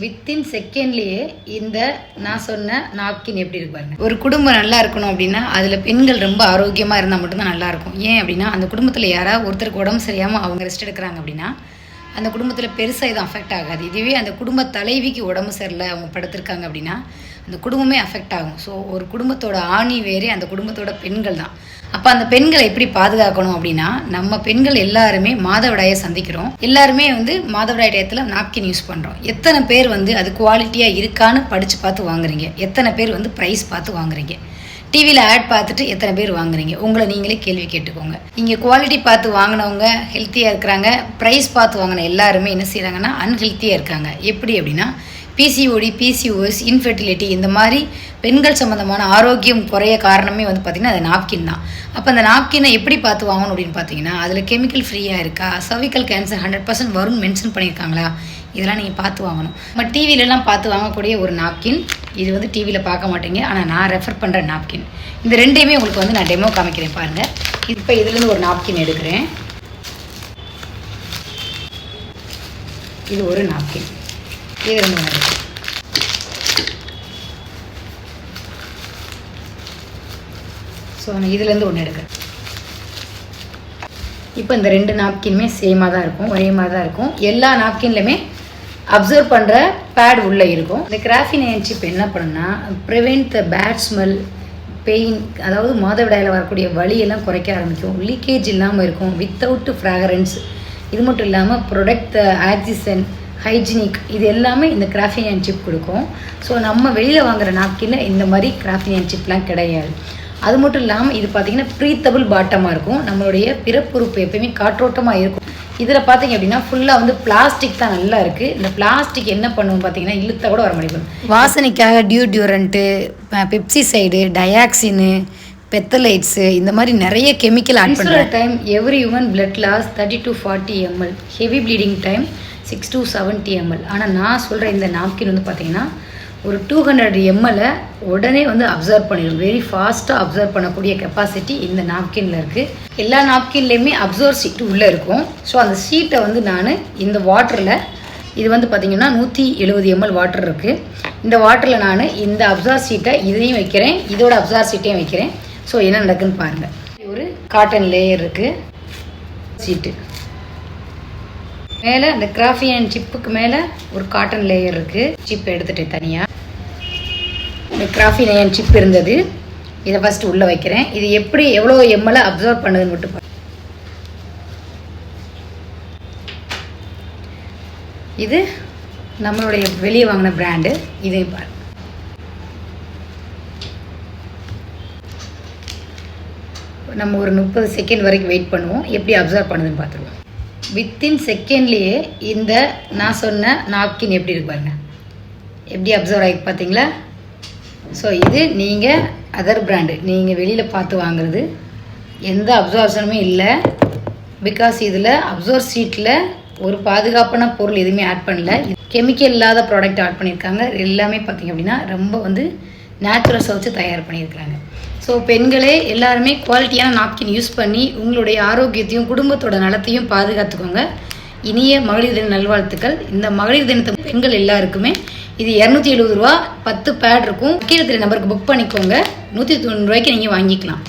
Within செகண்ட்லேயே இந்த நான் சொன்ன நாப்கின் எப்படி இருக்கு பாருங்க. ஒரு குடும்பம் நல்லா இருக்கணும் அப்படின்னா அதில் பெண்கள் ரொம்ப ஆரோக்கியமாக இருந்தால் மட்டும்தான் நல்லாயிருக்கும். ஏன் அப்படின்னா அந்த குடும்பத்தில் யாராவது ஒருத்தருக்கு உடம்பு சரியாமல் அவங்க ரெஸ்ட் எடுக்கிறாங்க அப்படின்னா அந்த குடும்பத்தில் பெருசாக இது அஃபெக்ட் ஆகாது. இதுவே அந்த குடும்ப தலைவிக்கு உடம்பு சரியில்லை அவங்க படுத்திருக்காங்க அப்படின்னா அந்த குடும்பமே அஃபெக்ட் ஆகும். ஸோ ஒரு குடும்பத்தோட ஆணி வேறே அந்த குடும்பத்தோட பெண்கள் தான். அப்போ அந்த பெண்களை எப்படி பாதுகாக்கணும் அப்படின்னா நம்ம பெண்கள் எல்லாருமே மாதவிடாயை சந்திக்கிறோம். எல்லாருமே மாதவிடாய் டயத்தில் நாப்கின் யூஸ் பண்ணுறோம். எத்தனை பேர் அது குவாலிட்டியாக இருக்கான்னு படித்து பார்த்து வாங்குறீங்க? எத்தனை பேர் ப்ரைஸ் பார்த்து வாங்குறீங்க? டிவியில் ஆட் பார்த்துட்டு எத்தனை பேர் வாங்குறீங்க? உங்களை நீங்களே கேள்வி கேட்டுக்கோங்க. இங்கே குவாலிட்டி பார்த்து வாங்கினவங்க ஹெல்த்தியாக இருக்கிறாங்க. ப்ரைஸ் பார்த்து வாங்கின எல்லாருமே என்ன செய்கிறாங்கன்னா அன்ஹெல்த்தியாக இருக்காங்க. எப்படி அப்படின்னா பிசிஓடி, பிசிஓஎஸ், இன்ஃபெர்டிலிட்டி இந்த மாதிரி பெண்கள் சம்மந்தமான ஆரோக்கியம் குறைய காரணமே பார்த்திங்கன்னா அது நாப்கின் தான். அப்போ அந்த நாப்கினை எப்படி பார்த்து வாங்கணும் அப்படின்னு பார்த்தீங்கன்னா அதில் கெமிக்கல் ஃப்ரீயாக இருக்கா, சர்விக்கல் கேன்சர் 100% வரும்னு மென்ஷன் பண்ணியிருக்காங்களா, இதெல்லாம் நீங்கள் பார்த்து வாங்கணும். நம்ம டிவிலெலாம் பார்த்து வாங்கக்கூடிய ஒரு நாப்கின் இது டிவியில் பார்க்க மாட்டீங்க, ஆனால் நான் ரெஃபர் பண்ணுற நாப்கின். இந்த ரெண்டையுமே உங்களுக்கு நான் டெமோ காமிக்கிறேன் பாருங்கள். இப்போ இதுலேருந்து ஒரு நாப்கின் எடுக்கிறேன். இது ஒரு நாப்கின், இது ரெண்டு ஒன்று இருக்குது. ஸோ நான் இதுலேருந்து ஒன்று எடுக்கிறேன். இப்போ இந்த ரெண்டு நாப்கினுமே சேமாக தான் இருக்கும், ஒரே மாதிரி தான் இருக்கும். எல்லா நாப்கின்லையுமே அப்சர்வ் பண்ணுற பேட் உள்ளே இருக்கும். இந்த கிராஃபின் அயன் சிப் என்ன பண்ணுன்னா prevent the bad smell, pain, அதாவது மாதவிடாயில் வரக்கூடிய வலியெல்லாம் குறைக்க ஆரம்பிக்கும். லீக்கேஜ் இல்லாமல் இருக்கும், வித்தவுட் ஃப்ராக்ரன்ஸ். இது மட்டும் இல்லாமல் ப்ரொடக்ட் த ஆக்சிஜன், ஹைஜீனிக், இது எல்லாமே இந்த கிராஃபின் அயன் சிப் கொடுக்கும். ஸோ நம்ம வெளியில் வாங்குகிற நாப்கினில் இந்த மாதிரி கிராஃபின் அயன் சிப்லாம் கிடையாது. அது மட்டும் இல்லாமல் இது பார்த்திங்கன்னா ப்ரீத்தபிள் பாட்டமாக இருக்கும். நம்மளுடைய பிறப்புறுப்பு எப்பயுமே காற்றோட்டமாக இருக்கும். இதில் பார்த்திங்க அப்படின்னா ஃபுல்லாக பிளாஸ்டிக் தான் நல்லா இருக்குது. இந்த பிளாஸ்டிக் என்ன பண்ணுவோம் பார்த்திங்கன்னா இழுத்தா கூட வர முடியும். வாசனைக்காக டியூரண்ட்டு, பெப்சிசைடு, டயாக்சினு, பெத்தலைட்ஸு இந்த மாதிரி நிறைய கெமிக்கல் ஆட் பண்ணுற time every human blood loss 30 to 40 ml, heavy bleeding time 6 to 70 ml. ஆனால் நான் சொல்கிற இந்த நாப்கின் பார்த்திங்கன்னா ஒரு 200 ml உடனே அப்சர்வ் பண்ணிடும். வெரி ஃபாஸ்ட்டாக அப்சர்வ் பண்ணக்கூடிய கெப்பாசிட்டி இந்த நாப்கினில் இருக்குது. எல்லா நாப்கின்லேயுமே அப்சர்வ் ஷீட்டு உள்ளே இருக்கும். ஸோ அந்த ஷீட்டை நான் இந்த வாட்டரில், இது பார்த்திங்கன்னா 170 ml வாட்டர் இருக்குது. இந்த வாட்டரில் நான் இந்த அப்சர்வ் ஷீட்டை இதையும் வைக்கிறேன், இதோட அப்சர்வ் ஷீட்டையும் வைக்கிறேன். ஸோ என்ன நடக்குதுன்னு பாருங்கள். ஒரு காட்டன் லேயர் இருக்குது, ஷீட்டு மேலே அந்த கிராஃபின் அயன் சிப்புக்கு மேலே ஒரு காட்டன் லேயர் இருக்குது. சிப் எடுத்துகிட்டேன் தனியாக. இந்த கிராஃபின் அயன் சிப் இருந்தது, இதை ஃபஸ்ட்டு உள்ளே வைக்கிறேன். இது எப்படி எவ்வளோ எம்எல் அப்சர்வ் பண்ணுதுன்னு மட்டும் பாருங்கள். இது நம்மளுடைய வெளியே வாங்கின பிராண்டு, இதையும் பாருங்கள். நம்ம ஒரு 30 செகண்ட் வரைக்கும் வெயிட் பண்ணுவோம், எப்படி அப்சர்வ் பண்ணுதுன்னு பார்த்துருவோம். வித்தின் செகண்ட்லேயே இந்த நான் சொன்ன நாப்கின் எப்படி இருக்கு பாருங்கள், எப்படி அப்சர்வ் ஆகி பார்த்தீங்களா? ஸோ இது நீங்கள் அதர் பிராண்டு, நீங்கள் வெளியில் பார்த்து வாங்குறது எந்த அப்சர்வேஷனுமே இல்லை. பிகாஸ் இதில் அப்சர்வ் ஷீட்டில் ஒரு பாதுகாப்பான பொருள் எதுவுமே ஆட் பண்ணல, கெமிக்கல் இல்லாத ப்ராடக்ட் ஆட் பண்ணியிருக்காங்க. எல்லாமே பார்த்திங்க அப்படின்னா ரொம்ப நேச்சுரல்ஸை வச்சு தயார் பண்ணியிருக்கிறாங்க. ஸோ பெண்களே எல்லாருமே குவாலிட்டியான நாப்கின் யூஸ் பண்ணி உங்களுடைய ஆரோக்கியத்தையும் குடும்பத்தோட நலத்தையும் பாதுகாத்துக்கோங்க. இனிய மகளிர் தின நல்வாழ்த்துக்கள். இந்த மகளிர் தினத்தை பெண்கள் எல்லாருக்குமே இது 270 ரூபா, 10 பேட் இருக்கும். கீழே தெரிய நம்பருக்கு புக் பண்ணிக்கோங்க. 190 ரூபாய்க்கு நீங்கள் வாங்கிக்கலாம்.